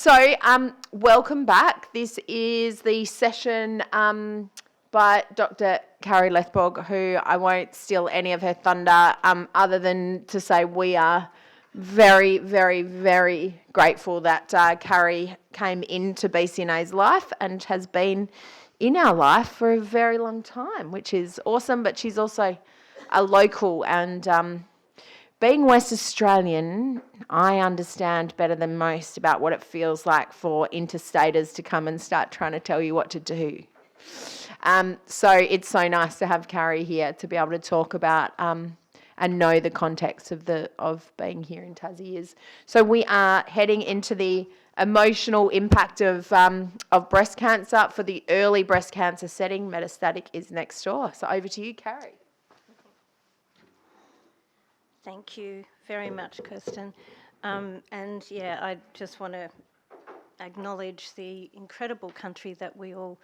Welcome back. This is the session by Dr Carrie Lethborg, who I won't steal any of her thunder, other than to say we are very, very, very grateful that Carrie came into BCNA's life and has been in our life for a very long time, which is awesome, but she's also a local and being West Australian, I understand better than most about what it feels like for interstaters to come and start trying to tell you what to do. So it's so nice to have Carrie here to be able to talk about and know the context of being here in Tassie. So we are heading into the emotional impact of breast cancer. For the early breast cancer setting, metastatic is next door. So over to you, Carrie. Thank you very much, Kirsten. I just want to acknowledge the incredible country that we all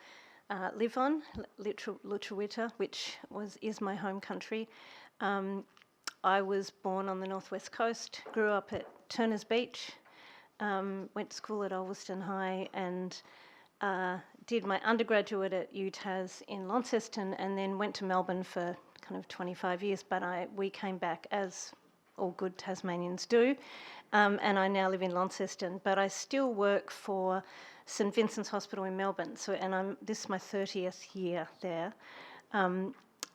live on, Lutruwita, which is my home country. I was born on the northwest coast, grew up at Turners Beach, went to school at Ulverston High, and did my undergraduate at UTAS in Launceston, and then went to Melbourne for kind of 25 years, but we came back, as all good Tasmanians do, and I now live in Launceston, but I still work for St Vincent's Hospital in Melbourne. This is my 30th year there,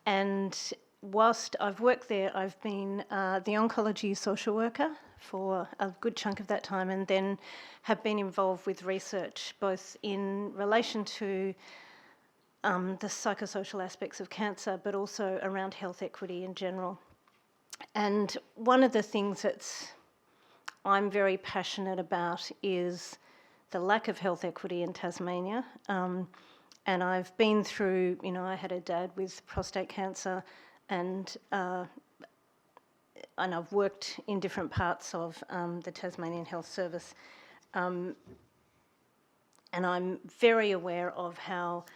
and whilst I've worked there, I've been the oncology social worker for a good chunk of that time, and then have been involved with research both in relation to the psychosocial aspects of cancer, but also around health equity in general. And one of the things I'm very passionate about is the lack of health equity in Tasmania. And I've been through, I had a dad with prostate cancer, and I've worked in different parts of the Tasmanian Health Service. And I'm very aware of how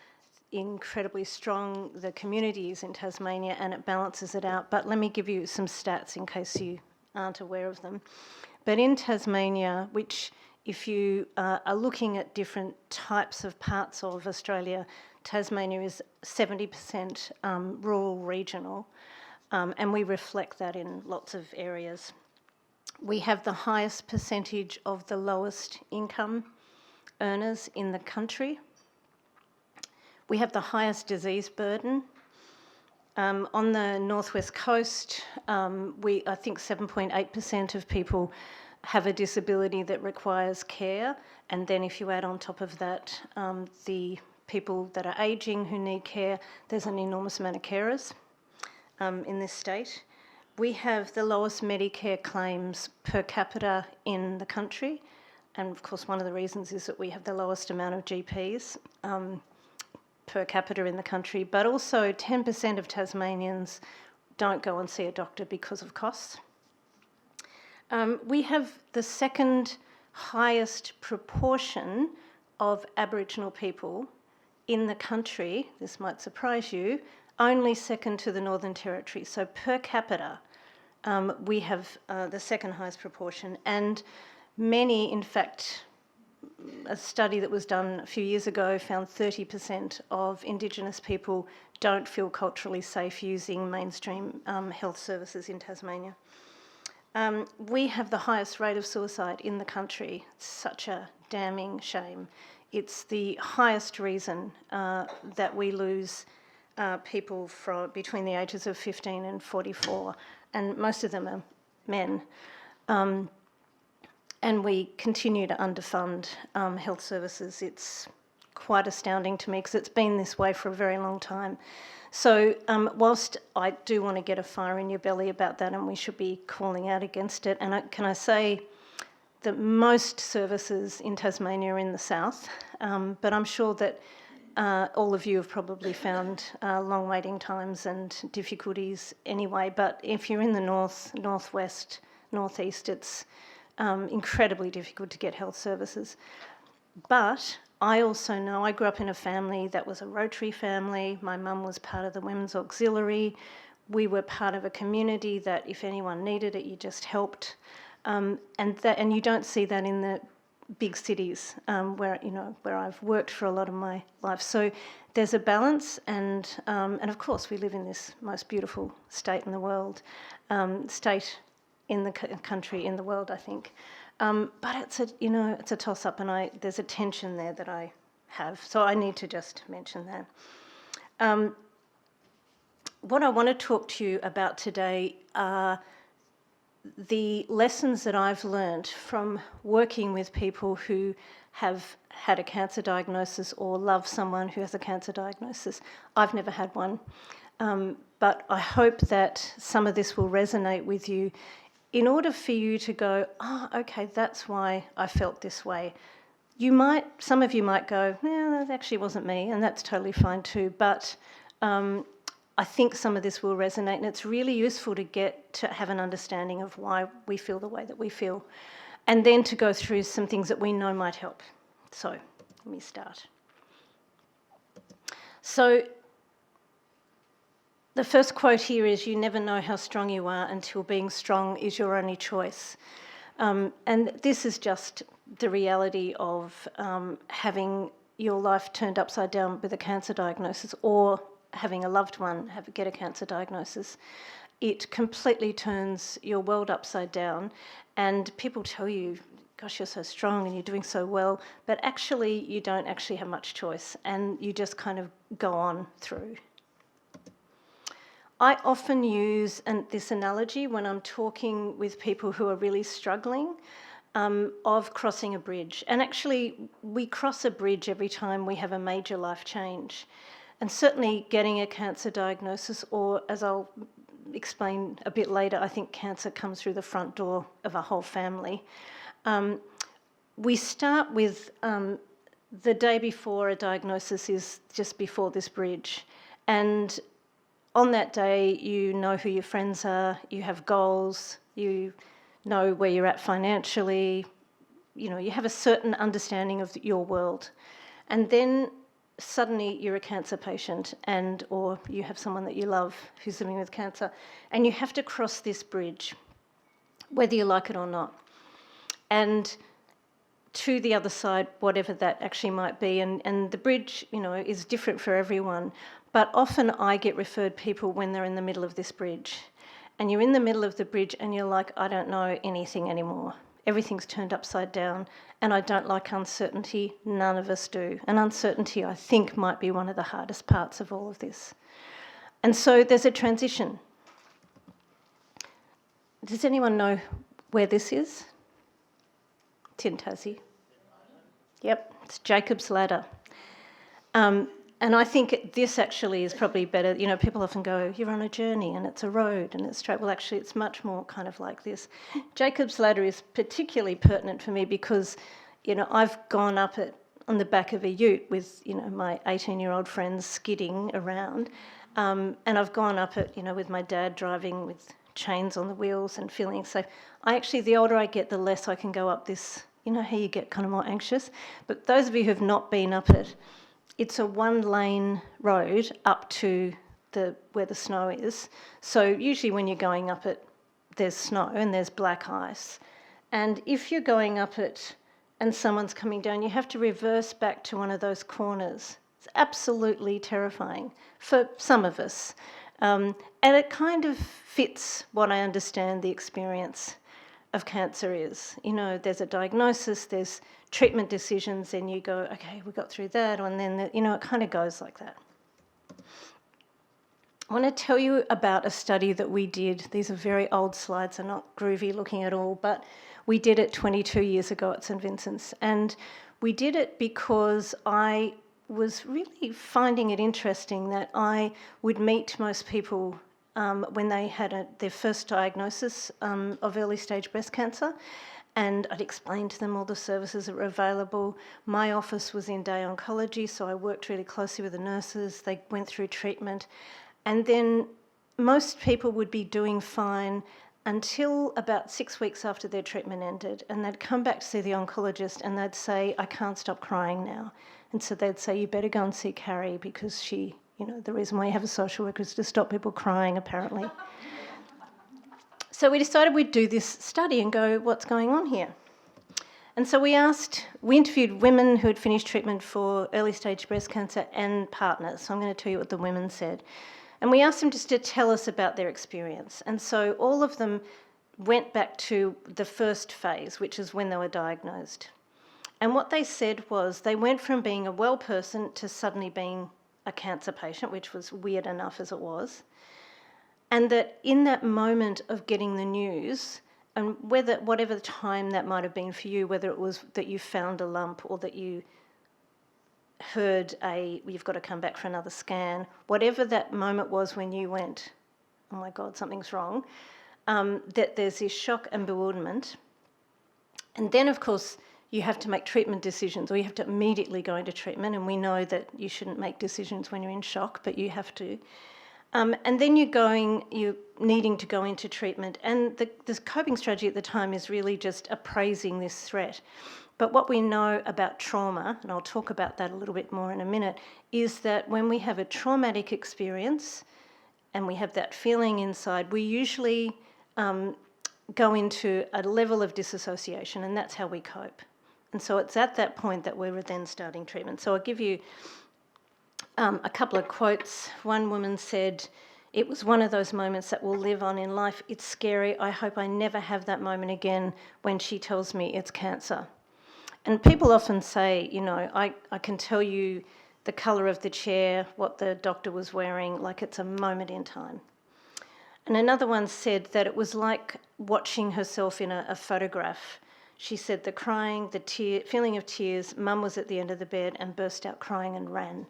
incredibly strong the community is in Tasmania, and it balances it out. But let me give you some stats in case you aren't aware of them. But in Tasmania, which if you are looking at different types of parts of Australia, Tasmania is 70% rural regional, and we reflect that in lots of areas. We have the highest percentage of the lowest income earners in the country. We have the highest disease burden. On the northwest coast, I think 7.8% of people have a disability that requires care, and then if you add on top of that the people that are ageing who need care, there's an enormous amount of carers in this state. We have the lowest Medicare claims per capita in the country, and of course one of the reasons is that we have the lowest amount of GPs per capita in the country, but also 10% of Tasmanians don't go and see a doctor because of costs. We have the second highest proportion of Aboriginal people in the country. This might surprise you, only second to the Northern Territory. So per capita, we have the second highest proportion, and many, in fact, a study that was done a few years ago found 30% of Indigenous people don't feel culturally safe using mainstream health services in Tasmania. We have the highest rate of suicide in the country. It's such a damning shame. It's the highest reason that we lose people from between the ages of 15 and 44, and most of them are men. And we continue to underfund health services. It's quite astounding to me because it's been this way for a very long time. So whilst I do want to get a fire in your belly about that, and we should be calling out against it, and can I say that most services in Tasmania are in the south, but I'm sure that all of you have probably found long waiting times and difficulties anyway, but if you're in the north, northwest, northeast, it's incredibly difficult to get health services. But I also know, I grew up in a family that was a Rotary family. My mum was part of the Women's Auxiliary. We were part of a community that if anyone needed it, you just helped. And you don't see that in the big cities where I've worked for a lot of my life. So there's a balance, and of course we live in this most beautiful state in the world, state in the country in the world, I think. But it's a toss-up, and there's a tension there that I have. So I need to just mention that. What I want to talk to you about today are the lessons that I've learned from working with people who have had a cancer diagnosis or love someone who has a cancer diagnosis. I've never had one, but I hope that some of this will resonate with you in order for you to go, okay, that's why I felt this way. Some of you might go, that actually wasn't me, and that's totally fine too, but I think some of this will resonate, and it's really useful to have an understanding of why we feel the way that we feel, and then to go through some things that we know might help. So let me start. So the first quote here is, "You never know how strong you are until being strong is your only choice." And this is just the reality of having your life turned upside down with a cancer diagnosis, or having a loved one get a cancer diagnosis. It completely turns your world upside down, and people tell you, gosh, you're so strong and you're doing so well, but actually you don't actually have much choice, and you just kind of go on through. I often use this analogy when I'm talking with people who are really struggling, of crossing a bridge. And actually, we cross a bridge every time we have a major life change. And certainly getting a cancer diagnosis, or as I'll explain a bit later, I think cancer comes through the front door of a whole family. We start with the day before a diagnosis is just before this bridge. And on that day, you know who your friends are, you have goals, you know where you're at financially, you have a certain understanding of your world. And then suddenly you're a cancer patient, or you have someone that you love who's living with cancer, and you have to cross this bridge, whether you like it or not. And to the other side, whatever that actually might be, and the bridge, is different for everyone. But often I get referred people when they're in the middle of this bridge. And you're in the middle of the bridge and you're like, I don't know anything anymore. Everything's turned upside down, and I don't like uncertainty. None of us do. And uncertainty, I think, might be one of the hardest parts of all of this. And so there's a transition. Does anyone know where this is? It's in Tassie. Yep, it's Jacob's Ladder. And I think this actually is probably better. People often go, you're on a journey and it's a road and it's straight. Well, actually, it's much more kind of like this. Jacob's Ladder is particularly pertinent for me because, I've gone up it on the back of a ute with, my 18-year-old friends skidding around. And I've gone up it, with my dad driving with chains on the wheels and feeling safe. The older I get, the less I can go up this, how you get kind of more anxious. But those of you who have not been up it, it's a one-lane road up to where the snow is. So usually when you're going up it, there's snow and there's black ice. And if you're going up it and someone's coming down, you have to reverse back to one of those corners. It's absolutely terrifying for some of us. And it kind of fits what I understand the experience of cancer is. There's a diagnosis, there's treatment decisions, and you go, okay, we got through that, and then, it kind of goes like that. I want to tell you about a study that we did. These are very old slides, they're not groovy looking at all, but we did it 22 years ago at St Vincent's. And we did it because I was really finding it interesting that I would meet most people when they had their first diagnosis of early stage breast cancer, and I'd explain to them all the services that were available. My office was in day oncology, so I worked really closely with the nurses. They went through treatment, and then most people would be doing fine until about 6 weeks after their treatment ended, and they'd come back to see the oncologist and they'd say, I can't stop crying now. And so they'd say, you better go and see Carrie because she, the reason why you have a social worker is to stop people crying, apparently. So we decided we'd do this study and go, what's going on here? And so we interviewed women who had finished treatment for early stage breast cancer and partners. So I'm going to tell you what the women said. And we asked them just to tell us about their experience. And so all of them went back to the first phase, which is when they were diagnosed. And what they said was they went from being a well person to suddenly being a cancer patient, which was weird enough as it was. And that in that moment of getting the news, and whatever time that might have been for you, whether it was that you found a lump or that you heard you've got to come back for another scan, whatever that moment was when you went, oh my God, something's wrong, that there's this shock and bewilderment. And then, of course, you have to make treatment decisions, or you have to immediately go into treatment, and we know that you shouldn't make decisions when you're in shock, but you have to. And then you're needing to go into treatment. And the coping strategy at the time is really just appraising this threat. But what we know about trauma, and I'll talk about that a little bit more in a minute, is that when we have a traumatic experience and we have that feeling inside, we usually go into a level of disassociation, and that's how we cope. And so it's at that point that we're then starting treatment. So I'll give you a couple of quotes. One woman said, "It was one of those moments that will live on in life. It's scary. I hope I never have that moment again when she tells me it's cancer." And people often say, I can tell you the colour of the chair, what the doctor was wearing, like it's a moment in time. And another one said that it was like watching herself in a photograph. She said the crying, the feeling of tears, mum was at the end of the bed and burst out crying and ran.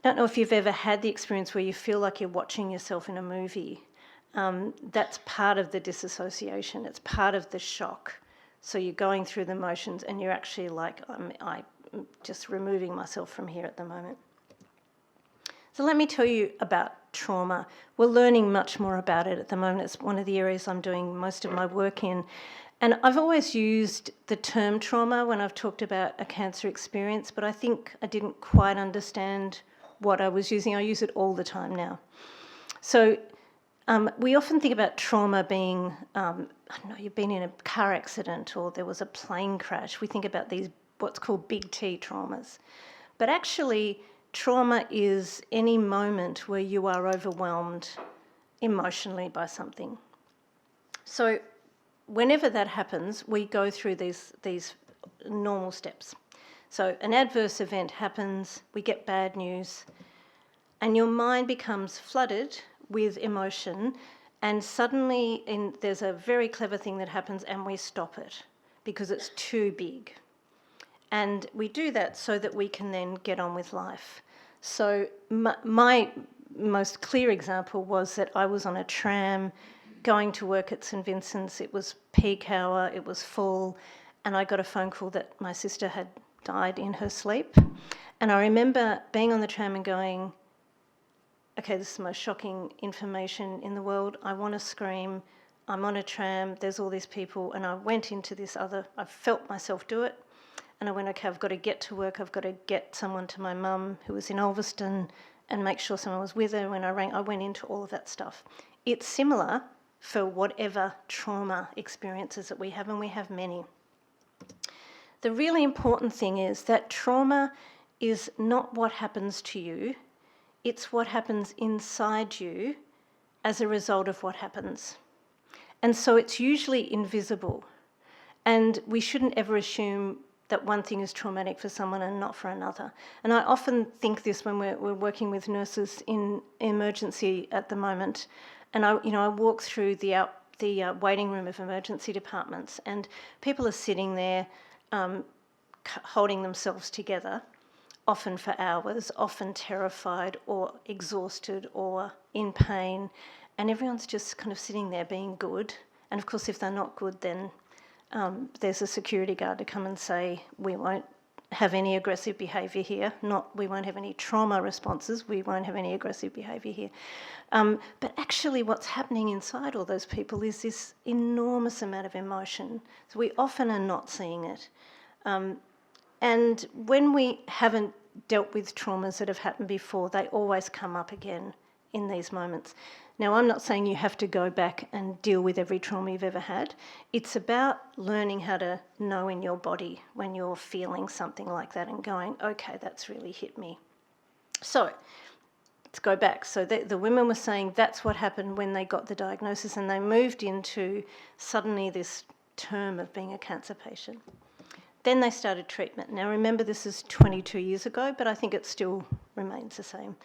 I don't know if you've ever had the experience where you feel like you're watching yourself in a movie. That's part of the disassociation. It's part of the shock. So you're going through the motions and you're actually like, I'm just removing myself from here at the moment. So let me tell you about trauma. We're learning much more about it at the moment. It's one of the areas I'm doing most of my work in. And I've always used the term trauma when I've talked about a cancer experience, but I think I didn't quite understand what I was using. I use it all the time now. So we often think about trauma being, you've been in a car accident or there was a plane crash. We think about these what's called big T traumas. But actually, trauma is any moment where you are overwhelmed emotionally by something. So whenever that happens, we go through these normal steps. So an adverse event happens, we get bad news, and your mind becomes flooded with emotion, and suddenly there's a very clever thing that happens and we stop it because it's too big. And we do that so that we can then get on with life. So my most clear example was that I was on a tram going to work at St Vincent's. It was peak hour, it was full, and I got a phone call that my sister had died in her sleep. And I remember being on the tram and going, okay, this is the most shocking information in the world. I want to scream. I'm on a tram, there's all these people, and I went into I felt myself do it. And I went, okay, I've got to get to work. I've got to get someone to my mum who was in Ulverston and make sure someone was with her. When I rang, I went into all of that stuff. It's similar for whatever trauma experiences that we have, and we have many. The really important thing is that trauma is not what happens to you. It's what happens inside you as a result of what happens. And so it's usually invisible. And we shouldn't ever assume that one thing is traumatic for someone and not for another. And I often think this when we're working with nurses in emergency at the moment. And I walk through the waiting room of emergency departments, and people are sitting there holding themselves together, often for hours, often terrified or exhausted or in pain. And everyone's just kind of sitting there being good. And of course, if they're not good, then there's a security guard to come and say, we won't have any aggressive behaviour here. We won't have any trauma responses. We won't have any aggressive behaviour here. But actually what's happening inside all those people is this enormous amount of emotion. So we often are not seeing it. And when we haven't dealt with traumas that have happened before, they always come up again in these moments. Now, I'm not saying you have to go back and deal with every trauma you've ever had. It's about learning how to know in your body when you're feeling something like that and going, okay, that's really hit me. So let's go back. So the women were saying that's what happened when they got the diagnosis, and they moved into suddenly this term of being a cancer patient. Then they started treatment. Now remember, this is 22 years ago, but I think it still remains the same.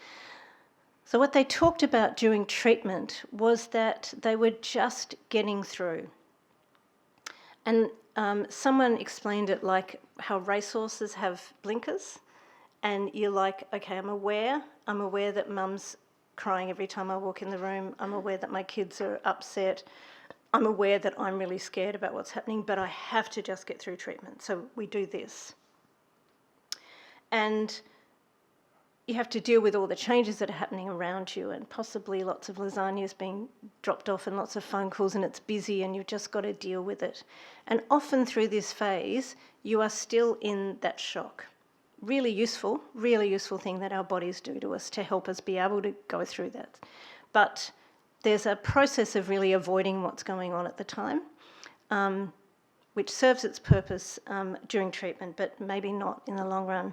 So what they talked about during treatment was that they were just getting through. And someone explained it like how racehorses have blinkers, and you're like, okay, I'm aware that mum's crying every time I walk in the room. I'm aware that my kids are upset. I'm aware that I'm really scared about what's happening, but I have to just get through treatment. So we do this. And you have to deal with all the changes that are happening around you, and possibly lots of lasagnas being dropped off and lots of phone calls, and it's busy and you've just got to deal with it. And often through this phase, you are still in that shock. Really useful thing that our bodies do to us to help us be able to go through that. But there's a process of really avoiding what's going on at the time, which serves its purpose during treatment, but maybe not in the long run.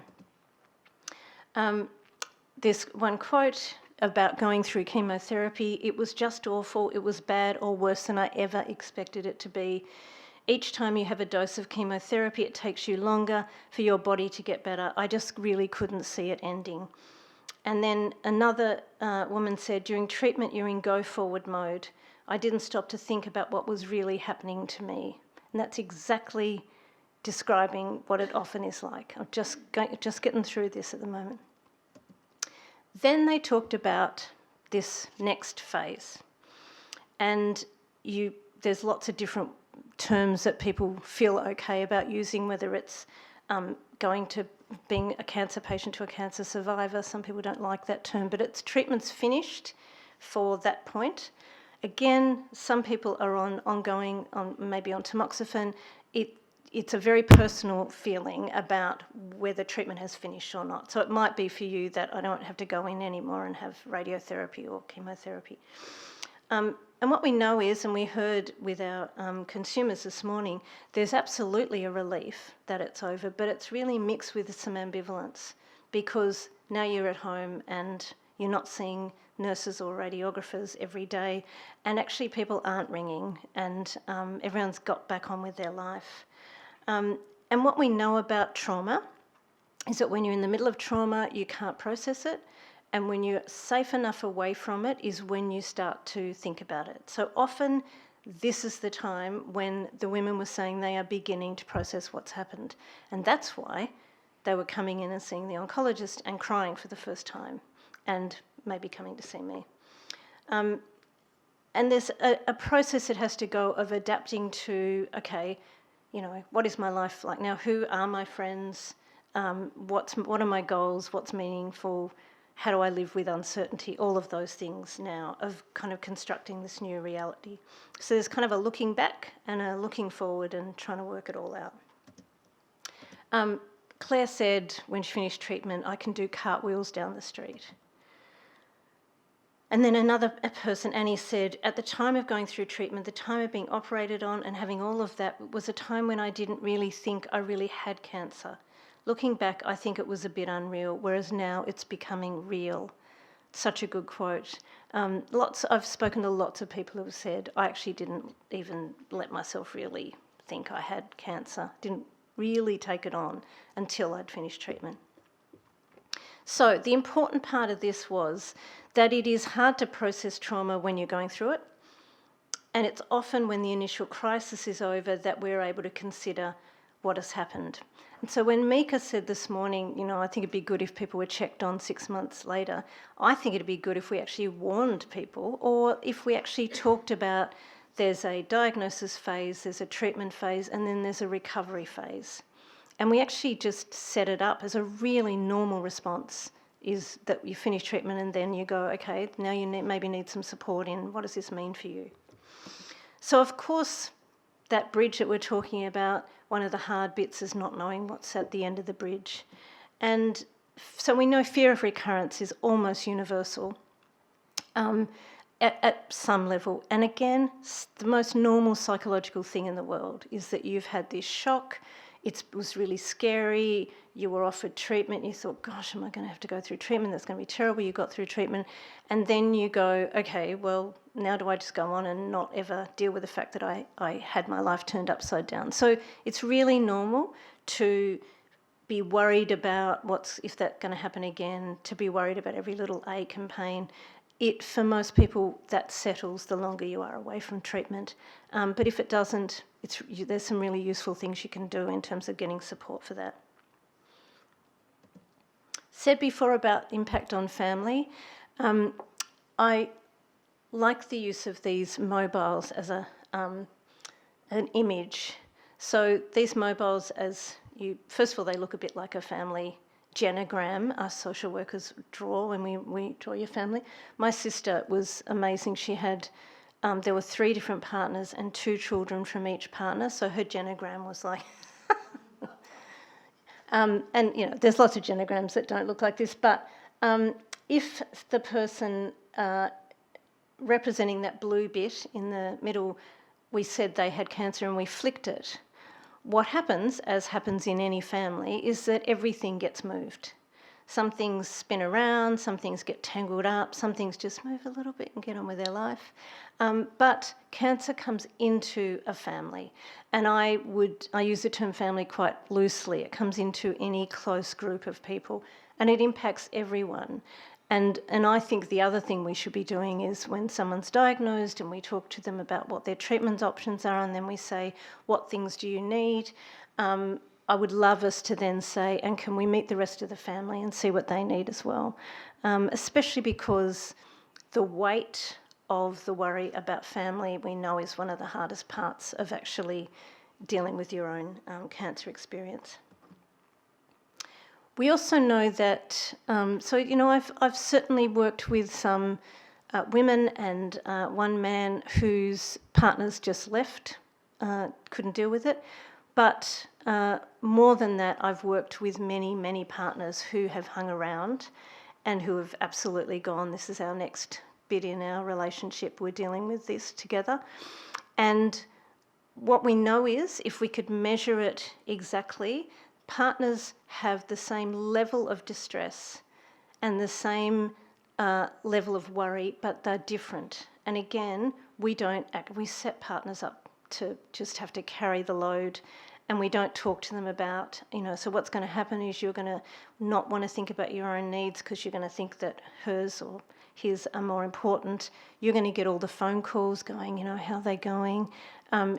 There's one quote about going through chemotherapy. It was just awful. It was bad or worse than I ever expected it to be. Each time you have a dose of chemotherapy, it takes you longer for your body to get better. I just really couldn't see it ending. And then another woman said, during treatment, you're in go-forward mode. I didn't stop to think about what was really happening to me. And that's exactly describing what it often is like. I'm just getting through this at the moment. Then they talked about this next phase. And there's lots of different terms that people feel okay about using, whether it's going to being a cancer patient to a cancer survivor. Some people don't like that term, but it's treatment's finished for that point. Again, some people are ongoing, maybe on tamoxifen. It's a very personal feeling about whether treatment has finished or not. So it might be for you that I don't have to go in anymore and have radiotherapy or chemotherapy. And what we know is, and we heard with our consumers this morning, there's absolutely a relief that it's over, but it's really mixed with some ambivalence, because now you're at home and you're not seeing nurses or radiographers every day, and actually people aren't ringing, and everyone's got back on with their life. And what we know about trauma is that when you're in the middle of trauma, you can't process it. And when you're safe enough away from it is when you start to think about it. So often this is the time when the women were saying they are beginning to process what's happened. And that's why they were coming in and seeing the oncologist and crying for the first time, and maybe coming to see me. And there's a process that has to go of adapting to, okay, what is my life like now? Who are my friends? What are my goals? What's meaningful? How do I live with uncertainty? All of those things now of kind of constructing this new reality. So there's kind of a looking back and a looking forward and trying to work it all out. Claire said when she finished treatment, I can do cartwheels down the street. And then another person, Annie, said, at the time of going through treatment, the time of being operated on and having all of that was a time when I didn't really think I really had cancer. Looking back, I think it was a bit unreal, whereas now it's becoming real. Such a good quote. I've spoken to lots of people who have said, I actually didn't even let myself really think I had cancer, didn't really take it on until I'd finished treatment. So the important part of this was that it is hard to process trauma when you're going through it, and it's often when the initial crisis is over that we're able to consider what has happened. And so when Mika said this morning, I think it'd be good if people were checked on 6 months later, I think it'd be good if we actually warned people, or if we actually talked about there's a diagnosis phase, there's a treatment phase, and then there's a recovery phase. And we actually just set it up as a really normal response, is that you finish treatment and then you go, okay, now you maybe need some support in what does this mean for you? So of course, that bridge that we're talking about, one of the hard bits is not knowing what's at the end of the bridge. And so we know fear of recurrence is almost universal. And at some level. And again, the most normal psychological thing in the world is that you've had this shock, it was really scary, you were offered treatment, you thought, gosh, am I going to have to go through treatment? That's going to be terrible. You got through treatment. And then you go, okay, well, now do I just go on and not ever deal with the fact that I had my life turned upside down? So it's really normal to be worried about if that's going to happen again, to be worried about every little ache and pain. For most people, that settles the longer you are away from treatment. But if it doesn't, there's some really useful things you can do in terms of getting support for that. Said before about impact on family. I like the use of these mobiles as an image. So these mobiles, first of all, they look a bit like a family genogram us social workers draw when we draw your family. My sister was amazing. She had, there were 3 different partners and 2 children from each partner, so her genogram was like... and, there's lots of genograms that don't look like this, but if the person representing that blue bit in the middle, we said they had cancer and we flicked it, what happens, as happens in any family, is that everything gets moved. Some things spin around, some things get tangled up, some things just move a little bit and get on with their life. But cancer comes into a family, and I use the term family quite loosely. It comes into any close group of people, and it impacts everyone. And I think the other thing we should be doing is when someone's diagnosed and we talk to them about what their treatment options are, and then we say, what things do you need? I would love us to then say, and can we meet the rest of the family and see what they need as well? Especially because the weight of the worry about family, we know, is one of the hardest parts of actually dealing with your own cancer experience. We also know that, I've certainly worked with some women and one man whose partners just left, couldn't deal with it. But more than that, I've worked with many, many partners who have hung around and who have absolutely gone, this is our next bit in our relationship, we're dealing with this together. And what we know is, if we could measure it exactly, partners have the same level of distress and the same level of worry, but they're different. And again, we set partners up to just have to carry the load, and we don't talk to them about, so what's going to happen is you're going to not want to think about your own needs because you're going to think that hers or his are more important. You're going to get all the phone calls going, how are they going?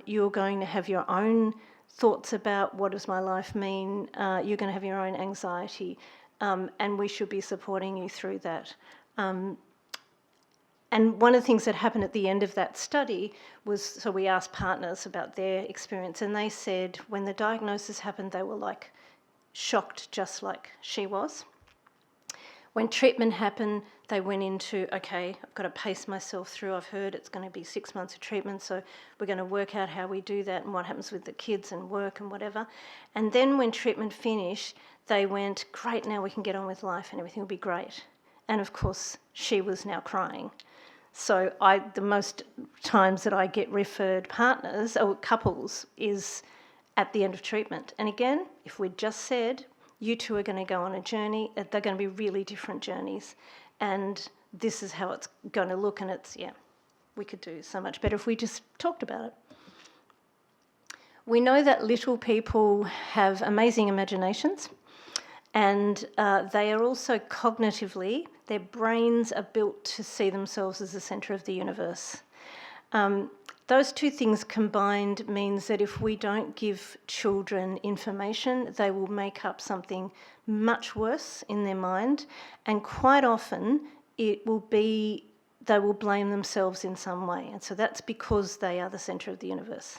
You're going to have your own thoughts about what does my life mean. You're going to have your own anxiety, and we should be supporting you through that. And one of the things that happened at the end of that study was, so we asked partners about their experience, and they said when the diagnosis happened, they were like shocked, just like she was. When treatment happened, they went into, okay, I've got to pace myself through. I've heard it's going to be 6 months of treatment, so we're going to work out how we do that and what happens with the kids and work and whatever. And then when treatment finished, they went, great, now we can get on with life and everything will be great. And of course, she was now crying. So the most times that I get referred partners or couples is at the end of treatment. And again, if we'd just said, you two are going to go on a journey, they're going to be really different journeys. And this is how it's going to look, and we could do so much better if we just talked about it. We know that little people have amazing imaginations, and they are also cognitively, their brains are built to see themselves as the centre of the universe. Those two things combined means that if we don't give children information, they will make up something much worse in their mind, and quite often they will blame themselves in some way, and so that's because they are the centre of the universe.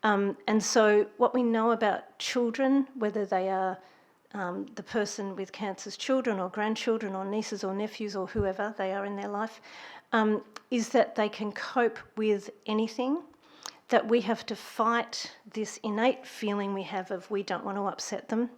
And so what we know about children, whether they are the person with cancer's children or grandchildren or nieces or nephews or whoever they are in their life, is that they can cope with anything, that we have to fight this innate feeling we have of we don't want to upset them,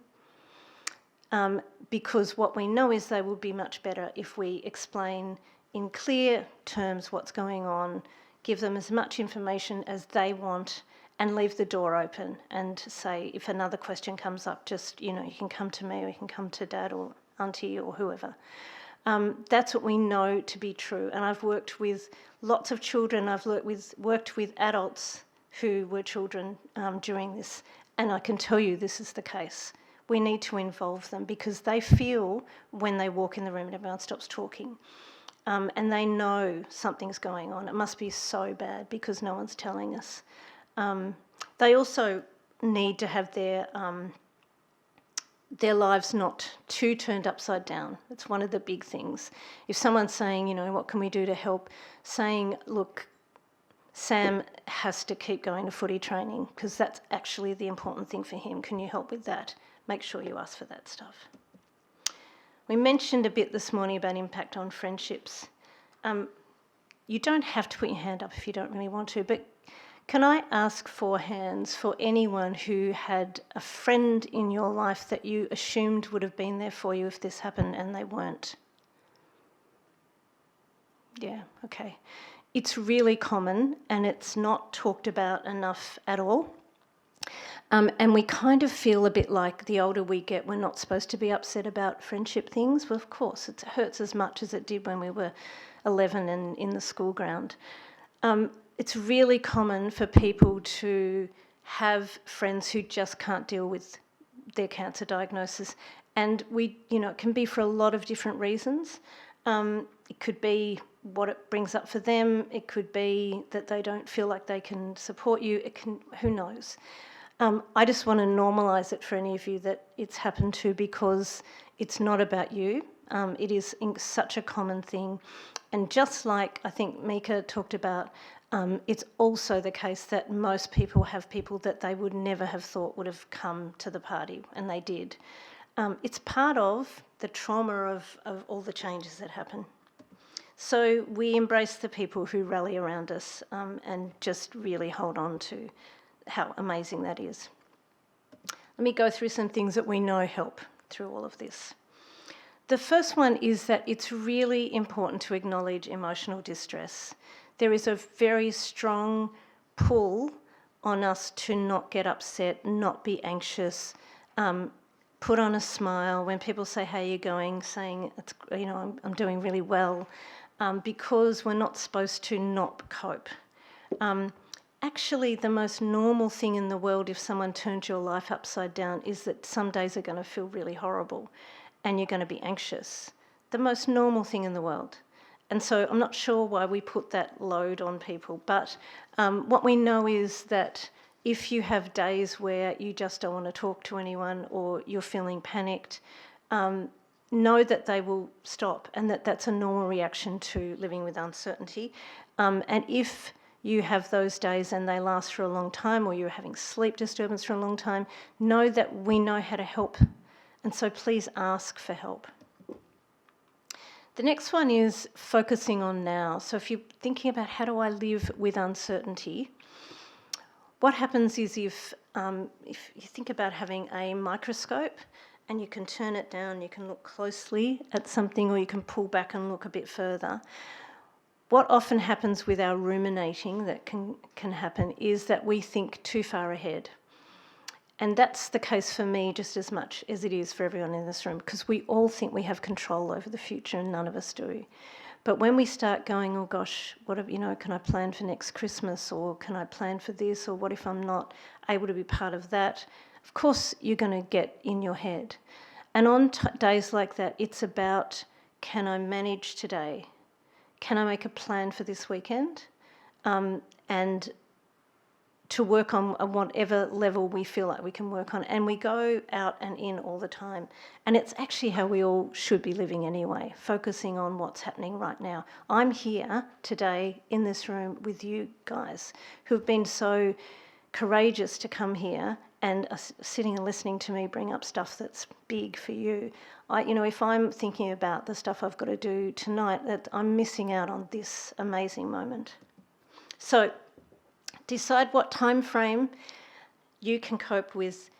because what we know is they will be much better if we explain in clear terms what's going on, give them as much information as they want, and leave the door open and say, if another question comes up, just, you can come to me or you can come to Dad or Auntie or whoever. That's what we know to be true. And I've worked with lots of children. I've worked with adults who were children during this, and I can tell you this is the case. We need to involve them because they feel when they walk in the room and everyone stops talking. And they know something's going on. It must be so bad because no one's telling us. They also need to have their lives not too turned upside down. It's one of the big things. If someone's saying, what can we do to help? Saying, look, Sam has to keep going to footy training because that's actually the important thing for him. Can you help with that? Make sure you ask for that stuff. We mentioned a bit this morning about impact on friendships. You don't have to put your hand up if you don't really want to, but can I ask for hands for anyone who had a friend in your life that you assumed would have been there for you if this happened and they weren't? Yeah, okay. It's really common and it's not talked about enough at all. And we kind of feel a bit like the older we get, we're not supposed to be upset about friendship things. Well, of course, it hurts as much as it did when we were 11 and in the school ground. It's really common for people to have friends who just can't deal with their cancer diagnosis. And it can be for a lot of different reasons. It could be what it brings up for them. It could be that they don't feel like they can support you. Who knows? I just want to normalise it for any of you that it's happened to because it's not about you. It is such a common thing. And just like I think Mika talked about, it's also the case that most people have people that they would never have thought would have come to the party, and they did. It's part of the trauma of all the changes that happen. So we embrace the people who rally around us and just really hold on to how amazing that is. Let me go through some things that we know help through all of this. The first one is that it's really important to acknowledge emotional distress. There is a very strong pull on us to not get upset, not be anxious, put on a smile. When people say, how are you going? Saying, I'm doing really well, because we're not supposed to not cope. Actually, the most normal thing in the world, if someone turns your life upside down, is that some days are going to feel really horrible and you're going to be anxious. The most normal thing in the world. And so I'm not sure why we put that load on people, but what we know is that if you have days where you just don't want to talk to anyone or you're feeling panicked, know that they will stop and that that's a normal reaction to living with uncertainty. And if you have those days and they last for a long time or you're having sleep disturbance for a long time, know that we know how to help. And so please ask for help. The next one is focusing on now. So if you're thinking about how do I live with uncertainty, what happens is if you think about having a microscope and you can turn it down, you can look closely at something or you can pull back and look a bit further. What often happens with our ruminating that can happen is that we think too far ahead. And that's the case for me just as much as it is for everyone in this room, because we all think we have control over the future and none of us do. But when we start going, oh gosh, can I plan for next Christmas, or can I plan for this, or what if I'm not able to be part of that? Of course, you're going to get in your head. And on days like that, it's about, can I manage today? Can I make a plan for this weekend? And to work on whatever level we feel like we can work on. And we go out and in all the time. And it's actually how we all should be living anyway, focusing on what's happening right now. I'm here today in this room with you guys who have been so courageous to come here and are sitting and listening to me bring up stuff that's big for you. If I'm thinking about the stuff I've got to do tonight, that I'm missing out on this amazing moment. So decide what time frame you can cope with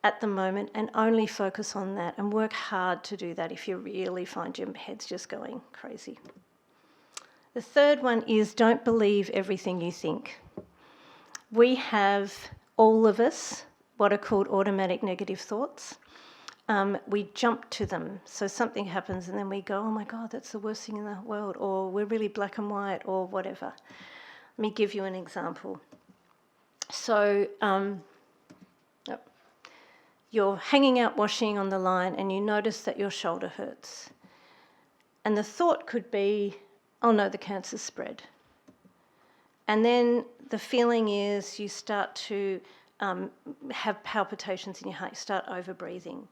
at the moment and only focus on that and work hard to do that if you really find your head's just going crazy. The third one is don't believe everything you think. We have, all of us, what are called automatic negative thoughts. We jump to them. So something happens and then we go, oh my God, that's the worst thing in the world, or we're really black and white, or whatever. Let me give you an example. So you're hanging out washing on the line and you notice that your shoulder hurts. And the thought could be, oh no, the cancer's spread. And then the feeling is you start to have palpitations in your heart, you start over-breathing.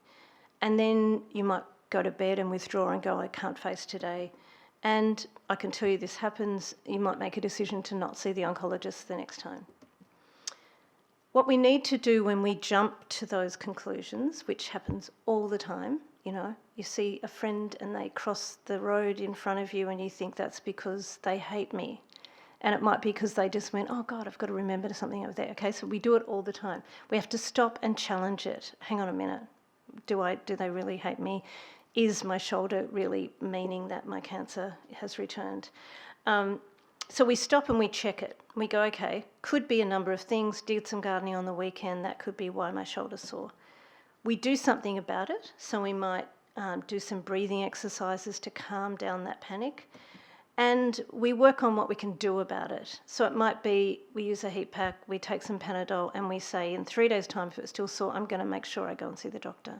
And then you might go to bed and withdraw and go, I can't face today. And I can tell you this happens, you might make a decision to not see the oncologist the next time. What we need to do when we jump to those conclusions, which happens all the time, you know, you see a friend and they cross the road in front of you and you think that's because they hate me. And it might be because they just went, oh God, I've got to remember something over there. Okay, so we do it all the time. We have to stop and challenge it. Hang on a minute. Do they really hate me? Is my shoulder really meaning that my cancer has returned? So we stop and we check it. We go, okay, could be a number of things. Did some gardening on the weekend. That could be why my shoulder's sore. We do something about it. So we might do some breathing exercises to calm down that panic. And we work on what we can do about it. So it might be we use a heat pack, we take some Panadol, and we say in 3 days' time, if it's still sore, I'm going to make sure I go and see the doctor.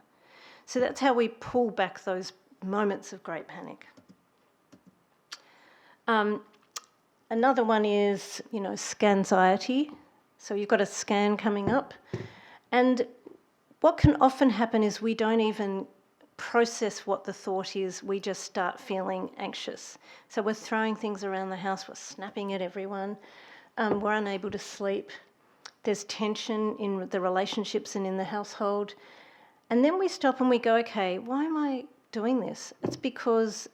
So that's how we pull back those moments of great panic. Another one is, you know, scanxiety. So you've got a scan coming up. And what can often happen is we don't even process what the thought is, we just start feeling anxious. So we're throwing things around the house, we're snapping at everyone, we're unable to sleep, there's tension in the relationships and in the household. And then we stop and we go, okay, why am I doing this? It's because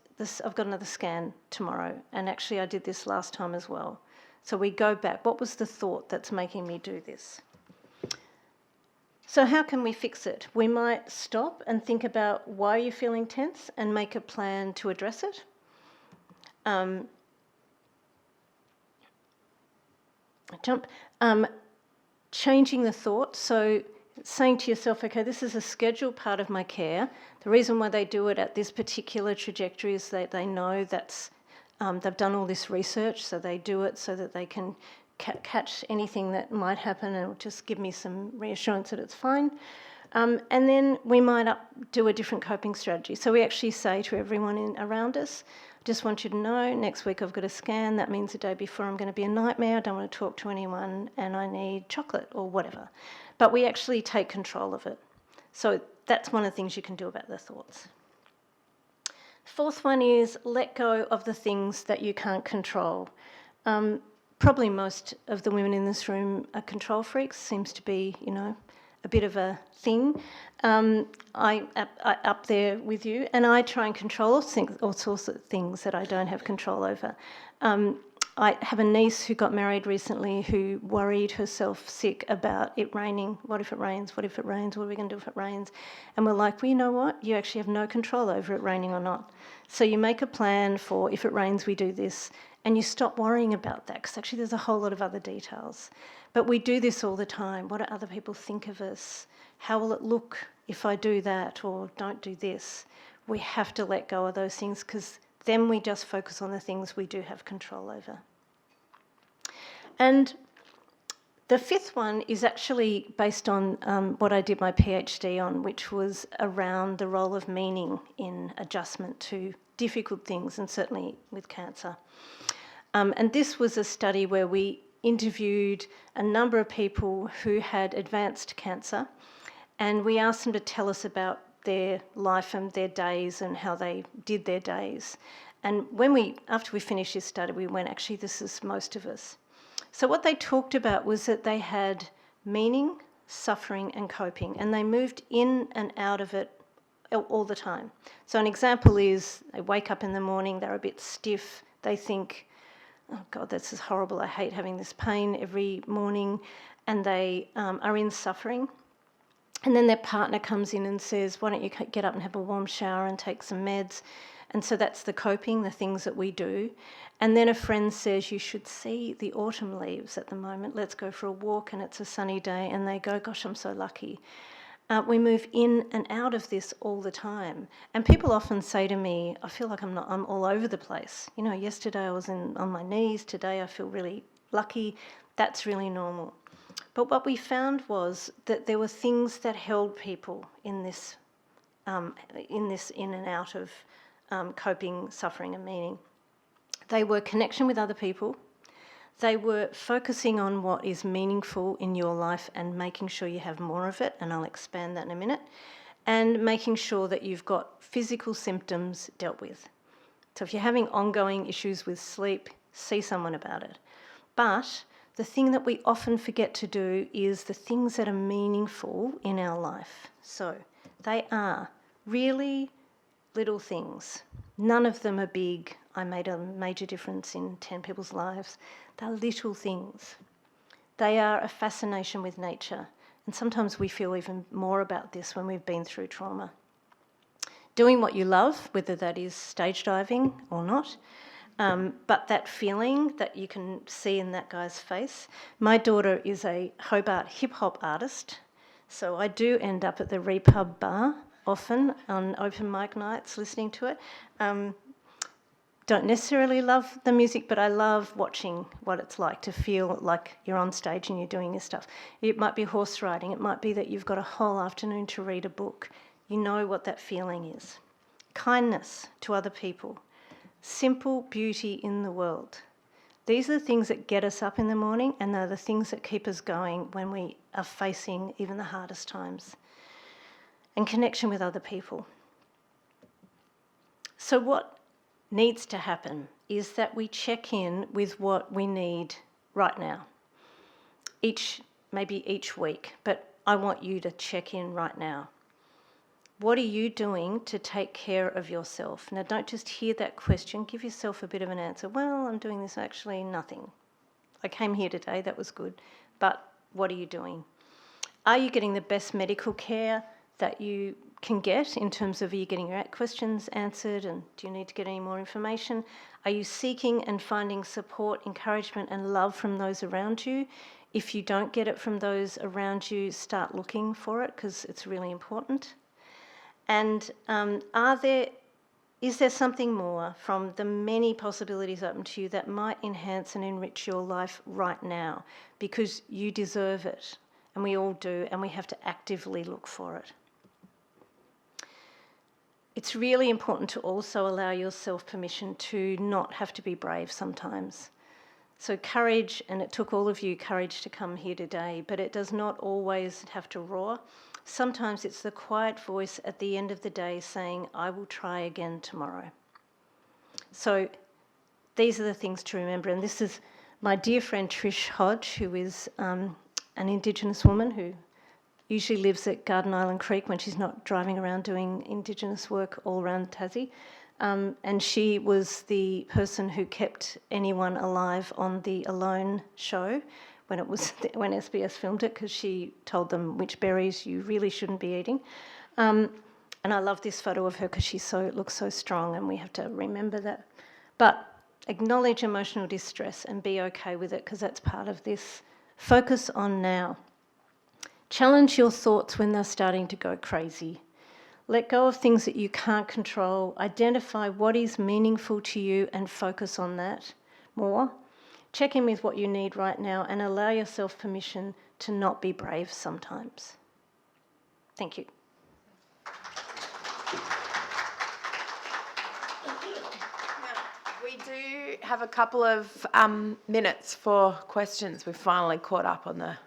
I've got another scan tomorrow, and actually I did this last time as well. So we go back, what was the thought that's making me do this? So how can we fix it? We might stop and think about why you're feeling tense and make a plan to address it. Changing the thought. So saying to yourself, okay, this is a scheduled part of my care. The reason why they do it at this particular trajectory is that they know that's, they've done all this research, so they do it so that they can catch anything that might happen and just give me some reassurance that it's fine. And then we might do a different coping strategy. So we actually say to everyone around us, just want you to know, next week I've got a scan. That means the day before I'm going to be a nightmare. I don't want to talk to anyone and I need chocolate or whatever. But we actually take control of it. So that's one of the things you can do about the thoughts. Fourth one is let go of the things that you can't control. Probably most of the women in this room are control freaks. Seems to be, you know, a bit of a thing. I up there with you, and I try and control all sorts of things that I don't have control over. I have a niece who got married recently who worried herself sick about it raining. What if it rains? What if it rains? What are we going to do if it rains? And we're like, well, you know what? You actually have no control over it raining or not. So you make a plan for if it rains, we do this. And you stop worrying about that because actually there's a whole lot of other details. But we do this all the time. What do other people think of us? How will it look if I do that or don't do this? We have to let go of those things because then we just focus on the things we do have control over. And the fifth one is actually based on what I did my PhD on, which was around the role of meaning in adjustment to difficult things, and certainly with cancer. And this was a study where we interviewed a number of people who had advanced cancer, and we asked them to tell us about their life and their days and how they did their days. And after we finished this study, we went, actually, this is most of us. So what they talked about was that they had meaning, suffering, and coping, and they moved in and out of it all the time. So an example is they wake up in the morning, they're a bit stiff, they think, oh God, this is horrible, I hate having this pain every morning, and they are in suffering. And then their partner comes in and says, why don't you get up and have a warm shower and take some meds? And so that's the coping, the things that we do. And then a friend says, you should see the autumn leaves at the moment. Let's go for a walk and it's a sunny day. And they go, gosh, I'm so lucky. We move in and out of this all the time. And people often say to me, I feel like I'm all over the place. You know, yesterday I was on my knees, today I feel really lucky. That's really normal. But what we found was that there were things that held people in this in and out of coping, suffering and meaning. They were connection with other people. They were focusing on what is meaningful in your life and making sure you have more of it, and I'll expand that in a minute, and making sure that you've got physical symptoms dealt with. So if you're having ongoing issues with sleep, see someone about it. But the thing that we often forget to do is the things that are meaningful in our life. So they are really little things. None of them are big. I made a major difference in 10 people's lives. They're little things. They are a fascination with nature. And sometimes we feel even more about this when we've been through trauma. Doing what you love, whether that is stage diving or not, but that feeling that you can see in that guy's face. My daughter is a Hobart hip-hop artist, so I do end up at the Repub bar often on open mic nights listening to it. Don't necessarily love the music, but I love watching what it's like to feel like you're on stage and you're doing your stuff. It might be horse riding. It might be that you've got a whole afternoon to read a book. You know what that feeling is. Kindness to other people. Simple beauty in the world. These are the things that get us up in the morning, and they're the things that keep us going when we are facing even the hardest times. And connection with other people. So what needs to happen is that we check in with what we need right now. Maybe each week, but I want you to check in right now. What are you doing to take care of yourself? Now, don't just hear that question. Give yourself a bit of an answer. Well, I'm doing this, actually nothing. I came here today, that was good. But what are you doing? Are you getting the best medical care that you can get in terms of, are you getting your questions answered, and do you need to get any more information? Are you seeking and finding support, encouragement and love from those around you? If you don't get it from those around you, start looking for it, because it's really important. And is there something more from the many possibilities open to you that might enhance and enrich your life right now? Because you deserve it, and we all do, and we have to actively look for it. It's really important to also allow yourself permission to not have to be brave sometimes. So courage, and it took all of you courage to come here today, but it does not always have to roar. Sometimes it's the quiet voice at the end of the day saying, I will try again tomorrow. So these are the things to remember. And this is my dear friend Trish Hodge, who is an Indigenous woman who usually lives at Garden Island Creek when she's not driving around doing Indigenous work all around Tassie. And she was the person who kept anyone alive on the Alone show when SBS filmed it, because she told them which berries you really shouldn't be eating. And I love this photo of her because she looks so strong, and we have to remember that. But acknowledge emotional distress and be okay with it, because that's part of this. Focus on now. Challenge your thoughts when they're starting to go crazy. Let go of things that you can't control. Identify what is meaningful to you and focus on that more. Check in with what you need right now and allow yourself permission to not be brave sometimes. Thank you. We do have a couple of minutes for questions. We've finally caught up on the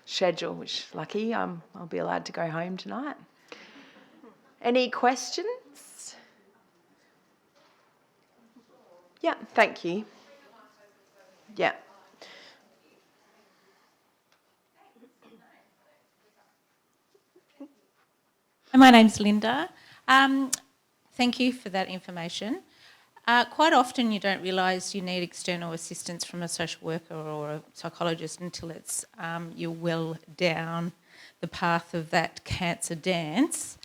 schedule, which is lucky. I'll be allowed to go home tonight. Any questions? Yeah, thank you. Yeah. My name's Linda. Thank you for that information. Quite often you don't realise you need external assistance from a social worker or a psychologist until it's you're well down the path of that cancer dance.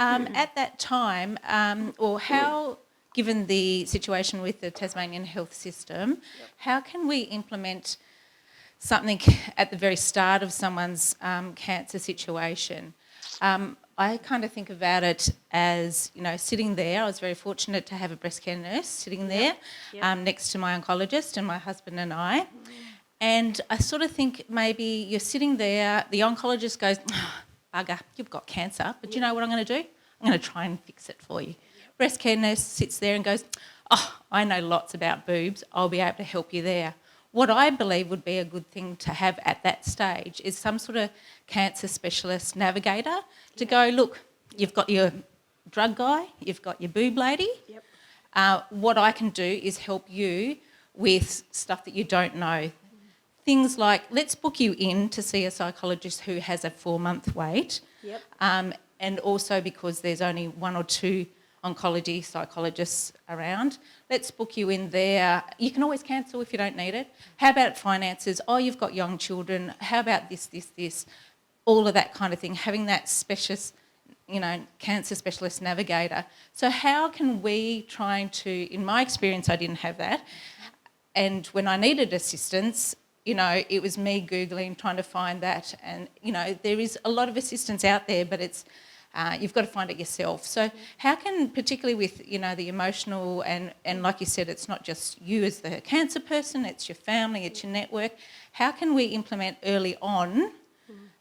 At that time, or how, given the situation with the Tasmanian health system, how can we implement something at the very start of someone's cancer situation? I kind of think about it as, sitting there. I was very fortunate to have a breast care nurse sitting there next to my oncologist and my husband and I. And I sort of think maybe you're sitting there, the oncologist goes, oh, bugger, you've got cancer, but you know what I'm going to do? I'm going to try and fix it for you. Breast care nurse sits there and goes, oh, I know lots about boobs, I'll be able to help you there. What I believe would be a good thing to have at that stage is some sort of cancer specialist navigator to go, look, you've got your drug guy, you've got your boob lady. What I can do is help you with stuff that you don't know. Things like, let's book you in to see a psychologist who has a 4-month wait. And also because there's only 1 or 2 oncology psychologists around, let's book you in there. You can always cancel if you don't need it. How about finances? Oh, you've got young children. How about this? All of that kind of thing. Having that specialist, cancer specialist navigator. So how can we try to, in my experience, I didn't have that. And when I needed assistance, it was me Googling, trying to find that. And, there is a lot of assistance out there, but it's, you've got to find it yourself. So how can, particularly with, the emotional and like you said, it's not just you as the cancer person, it's your family, it's your network. How can we implement early on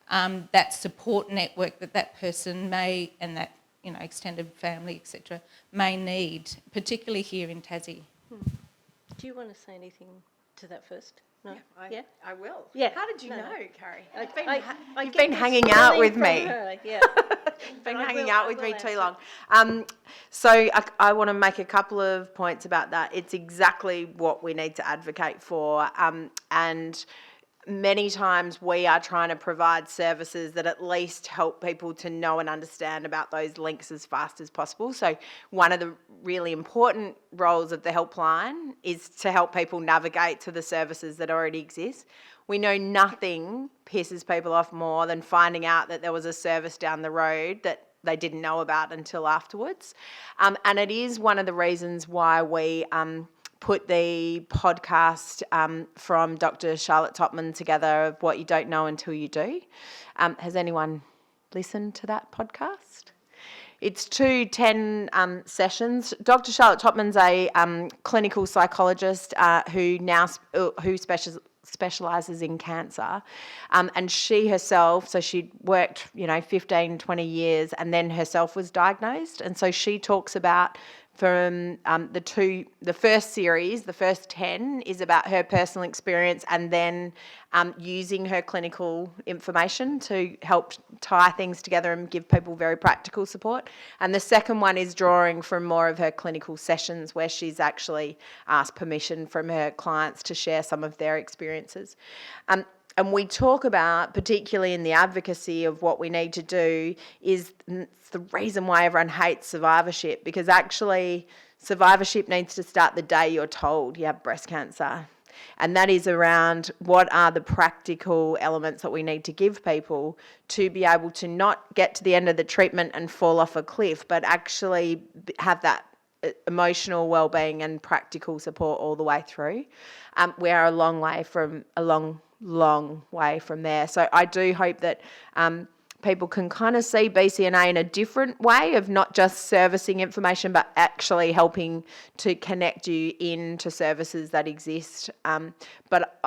that support network that person may, and that, extended family, etc., may need, particularly here in Tassie? Do you want to say anything to that first? No? Yeah, I will. Yeah. How did you know, Carrie? You've get been this hanging out feeling with from me. her, yeah. You've been hanging out with me too long. So I want to make a couple of points about that. It's exactly what we need to advocate for. And many times we are trying to provide services that at least help people to know and understand about those links as fast as possible. So one of the really important roles of the helpline is to help people navigate to the services that already exist. We know nothing pisses people off more than finding out that there was a service down the road that they didn't know about until afterwards. And it is one of the reasons why we put the podcast from Dr. Charlotte Topman together of What You Don't Know Until You Do. Has anyone listened to that podcast? It's 2 10 sessions. Dr. Charlotte Topman's a clinical psychologist who specialises in cancer, and she herself, so she'd worked 15, 20 years and then herself was diagnosed, and so she talks about from the first series, the first 10 is about her personal experience and then using her clinical information to help tie things together and give people very practical support. And the second one is drawing from more of her clinical sessions where she's actually asked permission from her clients to share some of their experiences. And we talk about, particularly in the advocacy of what we need to do, is the reason why everyone hates survivorship, because actually survivorship needs to start the day you're told you have breast cancer. And that is around what are the practical elements that we need to give people to be able to not get to the end of the treatment and fall off a cliff, but actually have that emotional well-being and practical support all the way through. We are a long way from there. So I do hope that people can kind of see BCNA in a different way of not just servicing information, but actually helping to connect you into services that exist. But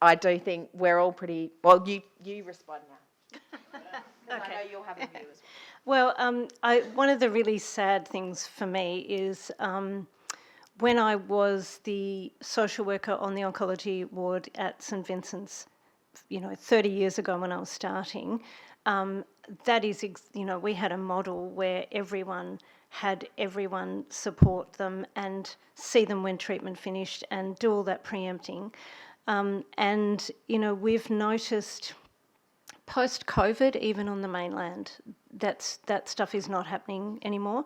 I do think we're all pretty... Well, you respond now. Okay. I know you'll have a view as well. Well, one of the really sad things for me is when I was the social worker on the oncology ward at St Vincent's, 30 years ago when I was starting, that is, we had a model where everyone had everyone support them and see them when treatment finished and do all that preempting. And, we've noticed post-COVID, even on the mainland, that stuff is not happening anymore.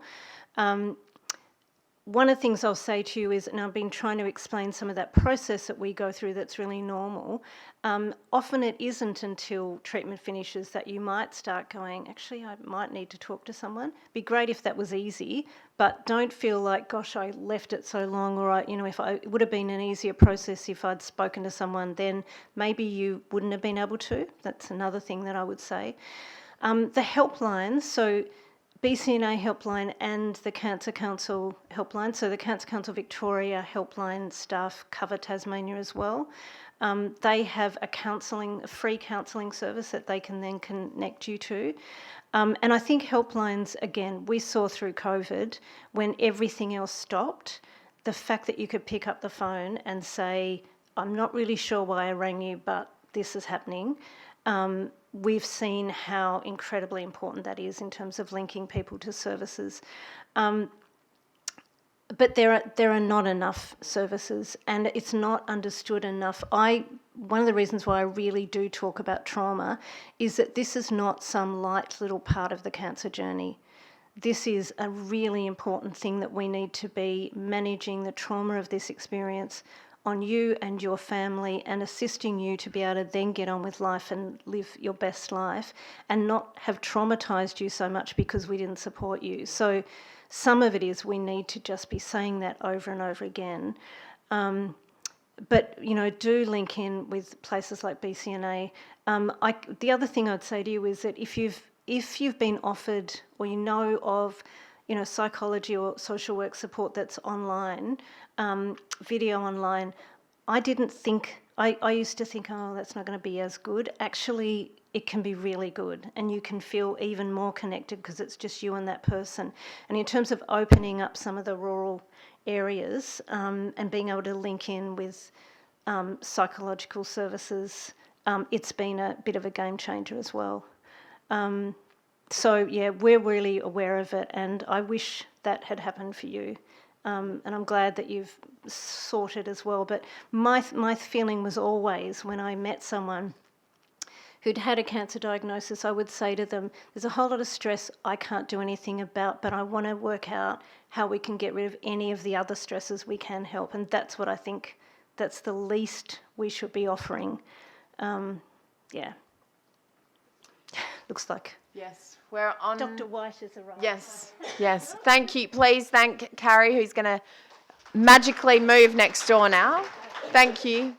one of the things I'll say to you is, and I've been trying to explain some of that process that we go through that's really normal, often it isn't until treatment finishes that you might start going, actually, I might need to talk to someone. Be great if that was easy, but don't feel like, gosh, I left it so long, or it would have been an easier process if I'd spoken to someone, then maybe you wouldn't have been able to. That's another thing that I would say. The helplines, so BCNA helpline and the Cancer Council helpline, so the Cancer Council Victoria helpline staff cover Tasmania as well. They have a free counselling service that they can then connect you to. And I think helplines, again, we saw through COVID, when everything else stopped, the fact that you could pick up the phone and say, I'm not really sure why I rang you, but this is happening. We've seen how incredibly important that is in terms of linking people to services. But there are not enough services, and it's not understood enough. One of the reasons why I really do talk about trauma is that this is not some light little part of the cancer journey. This is a really important thing that we need to be managing the trauma of this experience on you and your family, and assisting you to be able to then get on with life and live your best life, and not have traumatised you so much because we didn't support you. So some of it is we need to just be saying that over and over again. But, do link in with places like BCNA. The other thing I'd say to you is that if you've been offered, or you know of, psychology or social work support that's online, video online, I used to think, oh, that's not going to be as good. Actually, it can be really good, and you can feel even more connected because it's just you and that person. And in terms of opening up some of the rural areas and being able to link in with psychological services, it's been a bit of a game changer as well. So, yeah, we're really aware of it, and I wish that had happened for you. And I'm glad that you've sought it as well. But my feeling was always, when I met someone who'd had a cancer diagnosis, I would say to them, there's a whole lot of stress I can't do anything about, but I want to work out how we can get rid of any of the other stresses we can help. And that's what I think, that's the least we should be offering. Yeah. Looks like... Yes, we're on... Dr White has arrived. Yes. Thank you. Please thank Carrie, who's going to magically move next door now. Thank you.